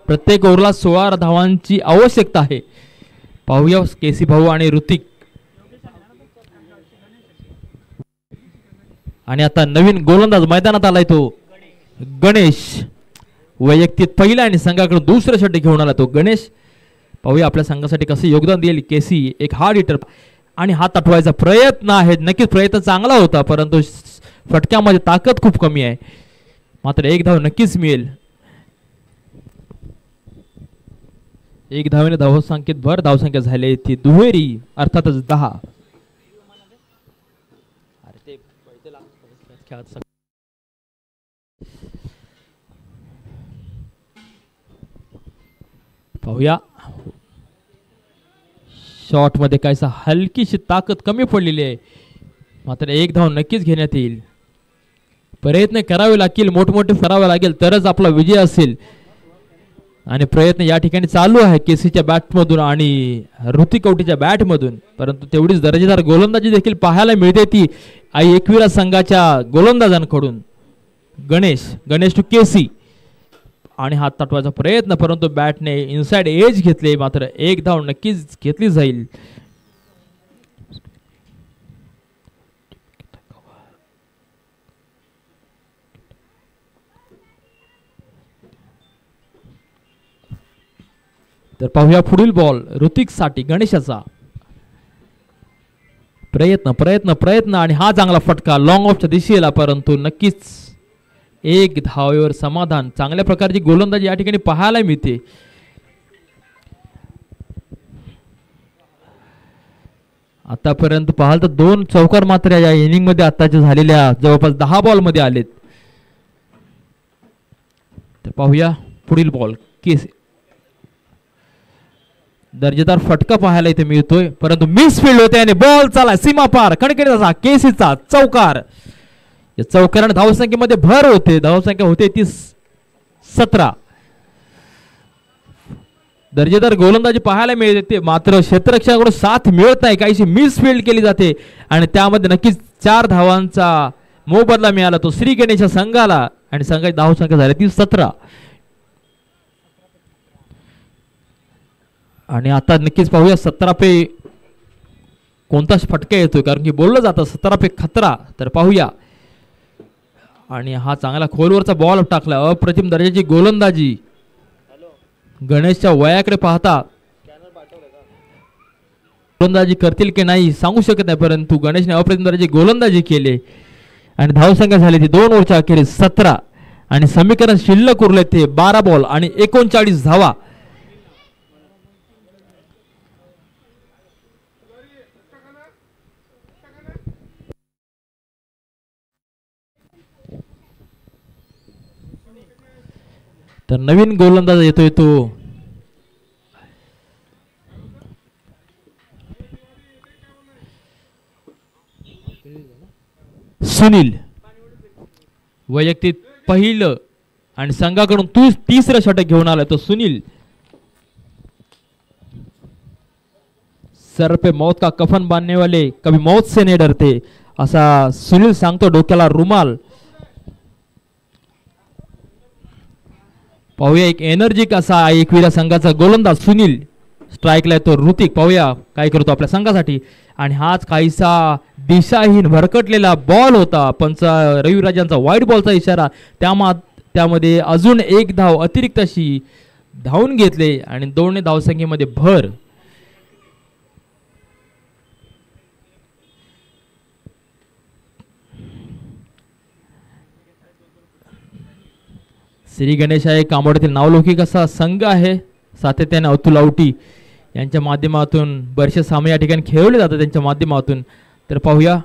Speaker 2: प्रत्येक ओव्हरला 16 धावांची आवश्यकता आहे. पाहूया केसी भाऊ आणि ऋतिक. आणि आता नवीन गोलंदाज मैदानात आलाय तो गणेश. वैयक्तिक पहिला आणि संघाकडून दुसरे षटक घेऊन आला तो गणेश. पाहूया आपल्या संघासाठी कसं योगदान देईल केसी. एक हार्ड हिटर आणि हा तटवायचा प्रयत्न आहे. नक्कीच प्रयत्न चांगला होता परंतु फटक्यामध्ये ताकद खूप कमी आहे. मात्र 1 धाव नक्कीच मिळेल. 1 धावेने धावसंख्येत भर. धावसंख्या झाली ती दुहेरी अर्थातच 10. पाहूया शॉट मध्ये कायसा हलकीशी ताकद कमी पडलेली आहे. मात्र 1 धाव नक्कीच घेण्यात येईल. प्रयत्न करावे लागतील मोठमोठे करावे लागेल तरच आपला विजय असेल. आणि प्रयत्न या ठिकाणी चालू आहे केसीच्या बॅटमधून आणि ऋतिक कवटीच्या बॅटमधून. परंतु तेवढीच दर्जेदार गोलंदाजी देखील पाहायला मिळते ती आई एकविरा संघाच्या गोलंदाजांकडून. गणेश टू केसी आणि हात तटवायचा प्रयत्न परंतु बॅटने इनसाइड एज घेतले. मात्र 1 धाव नक्कीच घेतली जाईल. तर पाहूया पुढील बॉल ऋतिक साठी गणेशाचा. प्रयत्न आणि हा चांगला फटका लॉंग ऑफच्या दिशेला परंतु नक्कीच 1 धावेवर समाधान. चांगल्या प्रकारची गोलंदाजी या ठिकाणी पाहायला मिळते. आतापर्यंत पाहाल तर 2 चौकार मात्र या इनिंग मध्ये आताच्या झालेल्या जवळपास 10 बॉल मध्ये आलेत. तर पाहूया पुढील बॉल केस. दर्जेदार फटका पाहायला इथे मिळतोय परंतु मिस फील्ड होते आणि बॉल चाला सीमा पार कणकणीचा केसीचा चौकार. या चौकाराने धावसंख्येमध्ये भर होते. धावसंख्या होते ती 17. दर्जेदार गोलंदाजी पाहायला मिळते मात्र क्षेत्ररक्षकाकडून साथ मिळत नाही. काहीशी मिस फील्ड केली जाते आणि त्यामध्ये नक्कीच 4 धावांचा मोबदला मिळाला तो श्री गणेशच्या संघाला आणि संघाची धावसंख्या झाली ती 17. आणि आता नक्कीच पाहूया 17 पे कोणता फटका येतोय कारण की बोललं जातं 17 पे खतरा. तर पाहूया आणि हा चांगला खोलवरचा बॉल टाकला. अप्रतिम दर्जाची गोलंदाजी. गणेशच्या वयाकडे पाहता गोलंदाजी करतील की नाही सांगू शकत नाही, परंतु गणेशने अप्रतिम दर्जाची गोलंदाजी केली आणि धावसंख्या झाली ती 2 ओव्हरच्या अखेरीस 17 आणि समीकरण शिल्लक उरले ते 12 बॉल आणि 39 धावा. तर नवीन गोलंदाज येतोय तो सुनील. वैयक्तिक पहिलं आणि संघाकडून तिसरं षटक घेऊन आलाय तो सुनील. सर पे मौत का कफन बांधने वाले कभी मौत से नहीं डरते असा सुनील सांगतो, डोक्याला रुमाल. पाहूया एक एनर्जिक असा एकविरा संघाचा गोलंदाज सुनील. स्ट्राईकला येतो ऋतिक. पाहूया काय करतो आपल्या संघासाठी. आणि हाच काहीसा दिशाहीन भरकटलेला बॉल होता. पंच रविराजांचा वाईट बॉलचा इशारा. त्यामध्ये अजून एक धाव अतिरिक्त अशी धावून घेतले आणि 2 धावसंख्येमध्ये भर. श्री गणेश आहे कामोड्यातील नावलौकिक असा संघ आहे. सातत्याने अतुल आवटी यांच्या माध्यमातून बरेचसे सामने या ठिकाणी खेळवले जातात त्यांच्या माध्यमातून. तर पाहूया.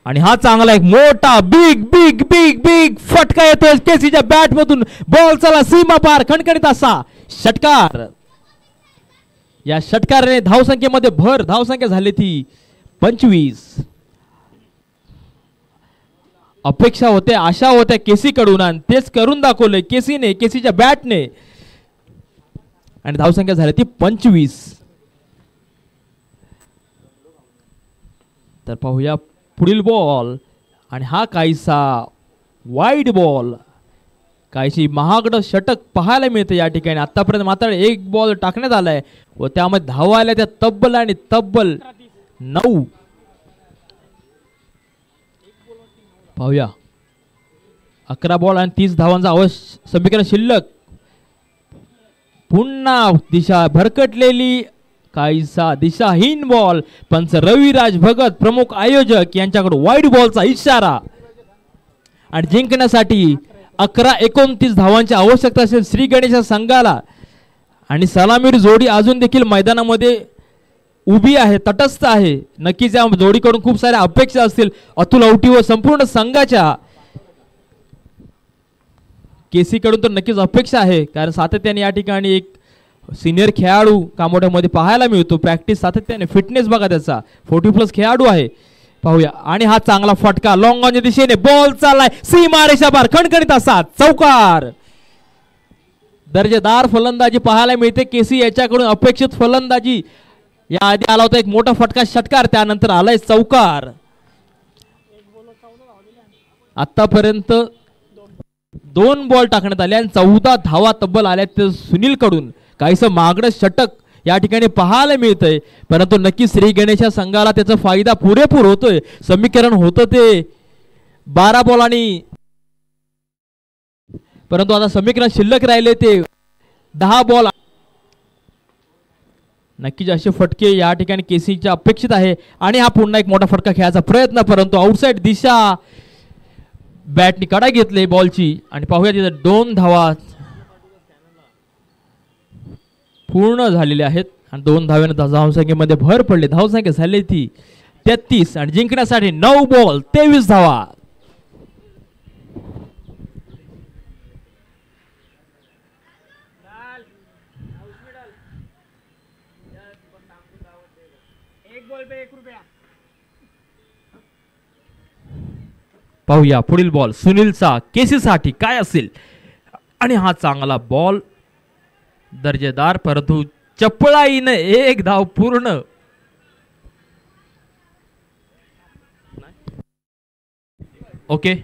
Speaker 2: आणि हा चांगला एक मोठा बिग बिग बिग बिग फटका येतोय केसीच्या बॅट मधून. बॉल चला सीमा पार खणखणीत असा षटकार. या षटकाराने धावसंख्येमध्ये भर. धावसंख्या झाली ती 25. अपेक्षा होते आशा होत्या केसी कडून आणि तेच करून दाखवलंय केसीने केसीच्या बॅटने. आणि धावसंख्या झाली ती 25. तर पाहूया पुढील बॉल. आणि हा काहीसा वाईड बॉल. काहीशी महागड षटक पाहायला मिळतं या ठिकाणी. आतापर्यंत मात्र एक बॉल टाकण्यात आलाय व त्यामध्ये धावा आल्या त्या तब्बल आणि तब्बल 9. पाहूया 11 बॉल आणि 30 धावांचा समीकरण शिल्लक. पुन्हा दिशा भरकटलेली काहीसा दिशाहीन बॉल. पंच रविराज भगत प्रमुख आयोजक यांच्याकडे वाईड बॉलचा इशारा. आणि जिंकण्यासाठी 11-29 धावांची आवश्यकता असेल श्री गणेश संघाला. आणि सलामीर जोडी अजून देखील मैदानामध्ये उभी आहे, तटस्थ आहे. नक्कीच या जोडीकडून खूप साऱ्या अपेक्षा असतील अतुल औटी व संपूर्ण संघाच्या. केसी कडून तर नक्कीच अपेक्षा आहे, कारण सातत्याने या ठिकाणी एक सिनियर खेळाडू कामोड्यामध्ये पाहायला मिळतो. प्रॅक्टिस सातत्याने, फिटनेस बघा त्याचा. 40+ खेळाडू आहे. पाहूया. आणि हा चांगला फटका लॉंग ऑनच्या दिशेने. बॉल चाललाय सीमा रेषा पार खणखणीत असा चौकार. दर्जेदार फलंदाजी पाहायला मिळते केसी याच्याकडून. अपेक्षित फलंदाजी. या आधी आला होता एक मोठा फटका षटकार, त्यानंतर आलाय चौकार. आतापर्यंत 2 बॉल टाकण्यात आले आणि 14 धावा तब्बल आल्या ते सुनील कडून. काहीसं मागणं षटक या ठिकाणी पाहायला मिळतंय, परंतु नक्की श्री गणेश संघाला त्याचा फायदा पुरेपूर होतोय. समीकरण होतं ते 12 बॉल आणि परंतु आता समीकरण शिल्लक राहिले ते 10 बॉल. नक्कीच असे फटके या ठिकाणी केसीच्या अपेक्षित आहे. आणि हा पुन्हा एक मोठा फटका खेळायचा प्रयत्न, परंतु आउटसाइड दिशा. बॅटनी कडा घेतले बॉलची. आणि पाहूया तिथे 2 धावा पूर्ण झालेल्या आहेत आणि 2 धाव्याने धावसंख्येमध्ये भर पडली. धावसंख्या झाली ती 33 आणि जिंकण्यासाठी 9 बॉल 23 धावा. पाहूया पुढील बॉल सुनीलचा केसीसाठी काय असेल. आणि हा चांगला बॉल दर्जेदार, परंतु चपळाईने 1 धाव पूर्ण. ओके.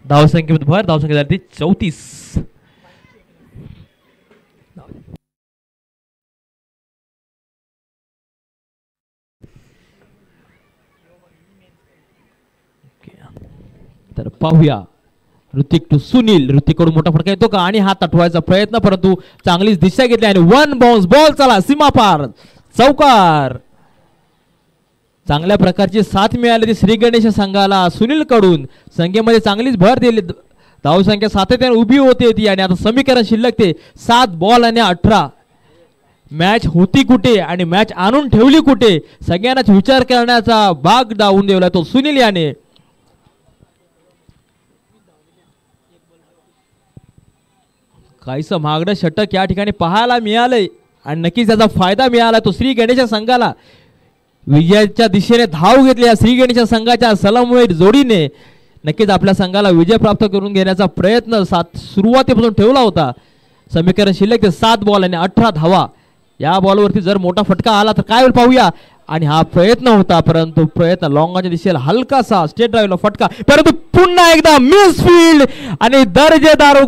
Speaker 2: धावसंख्येमध्ये भर. धावसंख्या झाली 34. तर पाहूया ऋतिक टू सुनील, ऋतिककडून मोठा फटका येतो का आणि हात अटवायचा प्रयत्न परंतु चांगलीच दिशा घेतली आणि वन बाउन्स बॉल चला सीमा पार चौकार. चांगल्या प्रकारची साथ मिळाली ती श्री गणेश संघाला सुनील कडून. संख्येमध्ये चांगलीच भर दिली, धावसंख्या सातत्याने उभी होते ती आणि आता समीकरण शिल्लक ते 7 बॉल आणि 18. मॅच होती कुठे आणि मॅच आणून ठेवली कुठे सगळ्यांनाच विचार करण्याचा भाग दावून दिला तो सुनील याने. काहीस महागडं षटक या ठिकाणी पाहायला मिळालंय आणि नक्कीच त्याचा फायदा मिळाला तो श्री गणेश संघाला. विजयाच्या दिशेने धाव घेतली या श्री गणेश संघाच्या सलामवीर जोडीने. नक्कीच आपल्या संघाला विजय प्राप्त करून घेण्याचा प्रयत्न सुरुवातीपासून ठेवला होता. समीकरण शिल्लक ते 7 बॉल आणि 18 धावा. या बॉलवरती जर मोठा फटका आला तर काय होईल पाहूया. आणि हा प्रयत्न होता परंतु प्रयत्न लॉंगाच्या दिशेला हलकासा स्टेट ड्राईव्हला फटका परंतु पुन्हा एकदा मिसफील्ड आणि दर्जेदार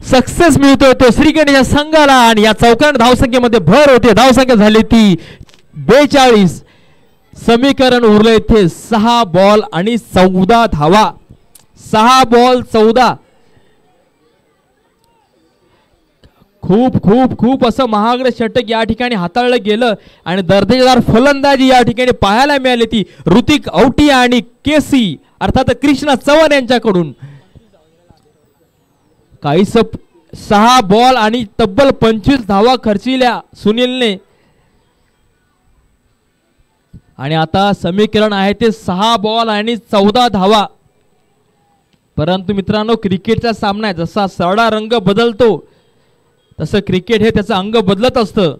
Speaker 2: सक्सेस मिळतोय तो श्री गणेश संघाला. आणि या चौकार धावसंख्येमध्ये भर होते, धावसंख्या झाली ती 42. समीकरण उरले इथे 6 बॉल आणि 14 धावा. 6 बॉल 14. खूप खूप खूप असं महागडं षटक या ठिकाणी हाताळलं गेलं आणि दर्जेदार फलंदाजी या ठिकाणी पाहायला मिळाली ती ऋतिक औटी आणि केसी अर्थात कृष्णा चव्हाण यांच्याकडून. काहीस 6 बॉल आणि तब्बल 25 धावा खर्चिल्या सुनीलने. आणि आता समीकरण आहे ते 6 बॉल आणि 14 धावा. परंतु मित्रांनो क्रिकेटचा सामना आहे, जसा सरडा रंग बदलतो तसं क्रिकेट हे त्याचं अंग बदलत असतं.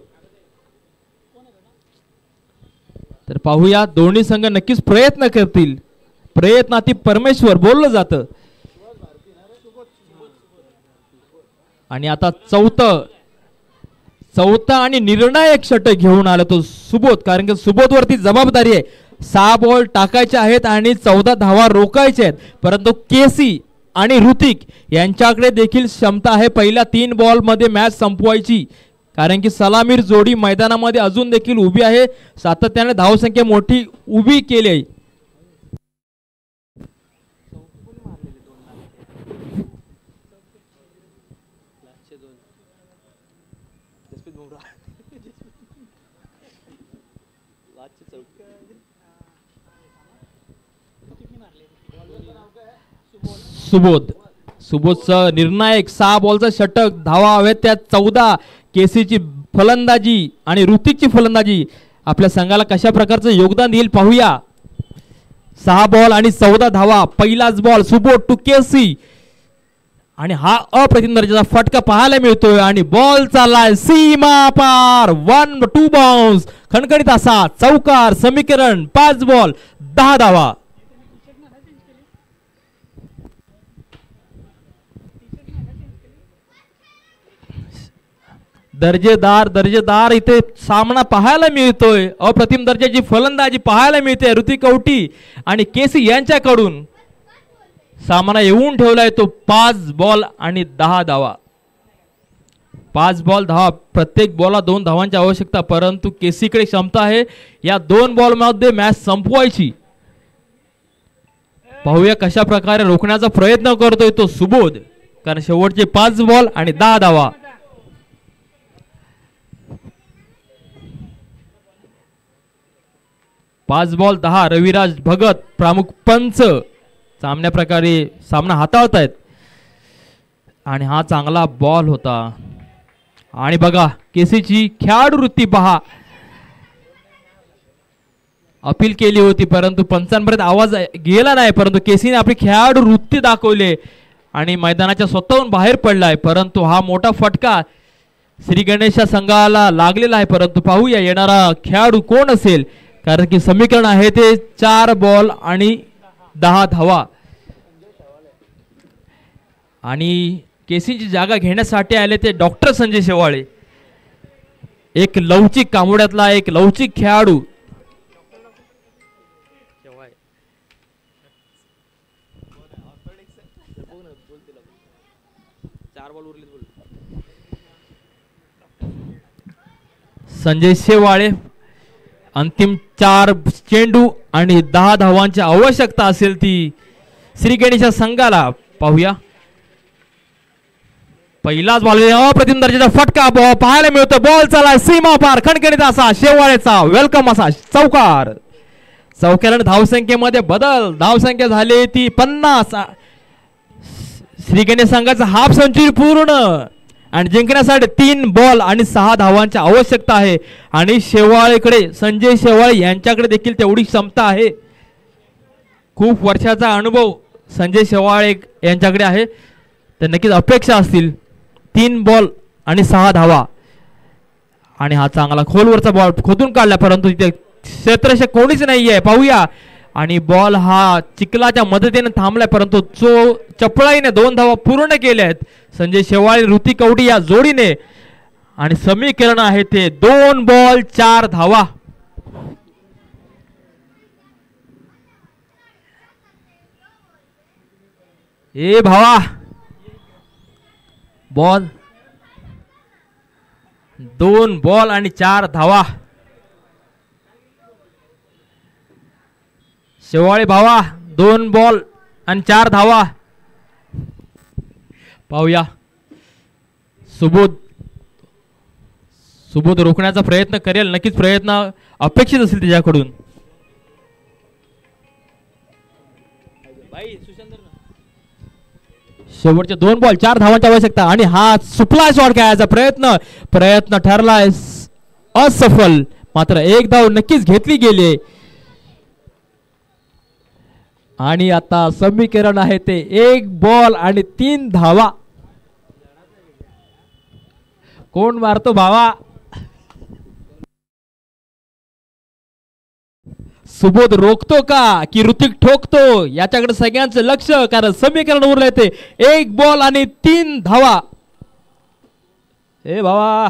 Speaker 2: तर पाहूया दोन्ही संघ नक्कीच प्रयत्न करतील. प्रयत्नाती परमेश्वर बोललं जातं. आणि आता चौथा आणि निर्णायक षटक घेऊन आला तो सुबोध, कारण की सुबोध वरती जबाबदारी आहे. 6 बॉल टाकायचे आहेत आणि 14 धावा रोखायचे आहेत. परंतु केसी आणि ऋतिक यांच्याकडे देखील क्षमता आहे पहिल्या 3 बॉल मध्ये मॅच संपवायची, कारण की सलामीर जोडी मैदानामध्ये अजून देखील उभी आहे. सातत्याने धावसंख्या मोठी उभी केली आहे. सुबोधचा निर्णायक 6 बॉलचा षटक, धावा हवेत त्यात 14. केसीची फलंदाजी आणि ऋतिकची फलंदाजी आपल्या संघाला कशा प्रकारचं योगदान देईल पाहूया. 6 बॉल आणि 14 धावा. पहिलाच बॉल सुबोध टू केसी आणि हा अप्रतिम दर्जाचा फटका पाहायला मिळतोय आणि बॉल चाललाय सीमा पार. 1-2 बाउन्स खणखणीत असा चौकार. समीकरण 5 बॉल 10 धावा. दर्जेदार इथे सामना पाहायला मिळतोय. अप्रतिम दर्जाची फलंदाजी पाहायला मिळते ऋतिक औटी आणि केसी यांच्याकडून. सामना येऊन ठेवलाय तो 5 बॉल आणि 10 धावा. 5 बॉल 10. प्रत्येक बॉलला 2 धावांची आवश्यकता, परंतु केसीकडे क्षमता आहे या 2 बॉल मध्ये मॅच संपवायची. पाहूया कशा प्रकारे रोखण्याचा प्रयत्न करतोय तो सुबोध, कारण शेवटचे 5 बॉल आणि 10 धावा. पाच बॉल 10. रविराज भगत प्रमुख पंच चांगल्या प्रकारे सामना हाताळतायत आणि हा चांगला बॉल होता. आणि बघा केसीची खेळाडू वृत्ती पहा. अपील केली होती परंतु पंचांपर्यंत आवाज गेला नाही, परंतु केसीने आपली खेळाडू वृत्ती दाखवली आणि मैदानाच्या स्वतःहून बाहेर पडलाय. परंतु हा मोठा फटका श्री गणेश संघाला लागलेला आहे. परंतु पाहूया येणारा खेळाडू कोण असेल, कारण की समीकरण आहे ते 4 बॉल आणि 10 धावा. आणि केसीची जागा घेण्यासाठी आले ते डॉक्टर संजय शेवाळे, एक लवचिक कामोड्यातला एक लवचिक खेळाडू. संजय शेवाळे. अंतिम 4 चेंडू आणि 10 धावांची आवश्यकता असेल ती श्री गणेश संघाला. पाहूया पहिलाच बॉल अप्रतिम दर्जाचा फटका पाहायला मिळतो. बॉल चला सीमा पार खणखणीत असा शेवाळेचा वेलकम असा चौकार. चौक्याला धावसंख्येमध्ये बदल. धावसंख्या झाली ती 50. श्री गणेश संघाचा हाफ सेंचुरी पूर्ण आणि जिंकण्यासाठी 3 बॉल आणि 6 धावांची आवश्यकता आहे. आणि शेवाळेकडे संजय शेवाळे यांच्याकडे देखील तेवढी क्षमता आहे. खूप वर्षाचा अनुभव संजय शेवाळे यांच्याकडे आहे. तर नक्कीच अपेक्षा असतील 3 बॉल आणि 6 धावा. आणि हा चांगला खोलवरचा बॉल खोदून काढला परंतु तिथे क्षेत्ररक्षक कोणीच नाहीये. पाहूया आणि बॉल हा चिखलाच्या मदतीने थांबलाय परंतु चपळाईने 2 धावा पूर्ण केल्या आहेत संजय शेवाळे ऋतिक कवडी या जोडीने. आणि समीकरण आहे ते 2 बॉल 4 धावा. ए भावा बॉल 2 बॉल आणि 4 धावा. शेवाळे भावा 2 बॉल आणि 4 धावा. पाहूया सुबोध रोखण्याचा प्रयत्न करेल. नक्कीच प्रयत्न अपेक्षित असेल त्याच्याकडून. शेवटचे 2 बॉल 4 धावांची आवश्यकता आणि हा सुपला शॉट खेळायचा प्रयत्न ठरलाय असफल. मात्र 1 धाव नक्कीच घेतली गेली. आणि आता समीकरण आहे ते 1 बॉल आणि 3 धावा. कोण मारतो भावा? सुबोध रोखतो का की ऋतिक ठोकतो याच्याकडे सगळ्यांचं लक्ष. कारण समीकरण उरलंय ते 1 बॉल आणि 3 धावा. ए भावा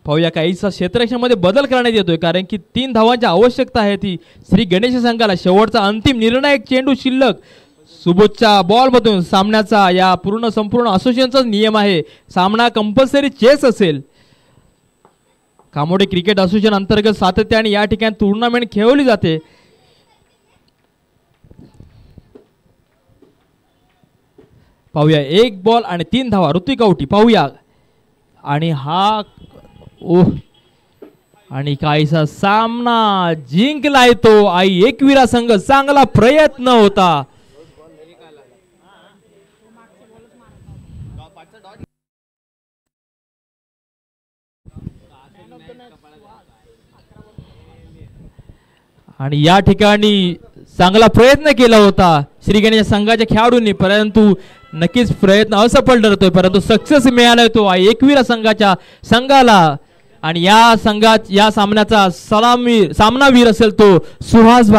Speaker 2: पाहूया काहीसा क्षेत्ररक्षणामध्ये बदल करण्यात येतोय कारण की 3 धावांची आवश्यकता आहे ती श्री गणेश संघाला. शेवटचा अंतिम निर्णायक चेंडू शिल्लक. सुबोधच्या बॉल मधून सामन्याचा या संपूर्ण असोसिएशनचा नियम आहे. सामना कंपल्सरी चेस असेल. कामोडे क्रिकेट असोसिएशन अंतर्गत सातत्याने या ठिकाणी टुर्नामेंट खेळवली जाते. पाहूया 1 बॉल आणि 3 धावा ऋतिक कवटी. पाहूया आणि हा आणि काहीसा सामना जिंकलाय तो आई एकविरा संघ. चांगला प्रयत्न होता. आणि या ठिकाणी चांगला प्रयत्न केला होता श्री गणेश संघाच्या खेळाडूंनी परंतु नक्कीच प्रयत्न असफल ठरतोय. परंतु सक्सेस मिळालाय तो आई एकविरा संघाला. आणि या सामन्याचा सामनावीर असेल तो सुहास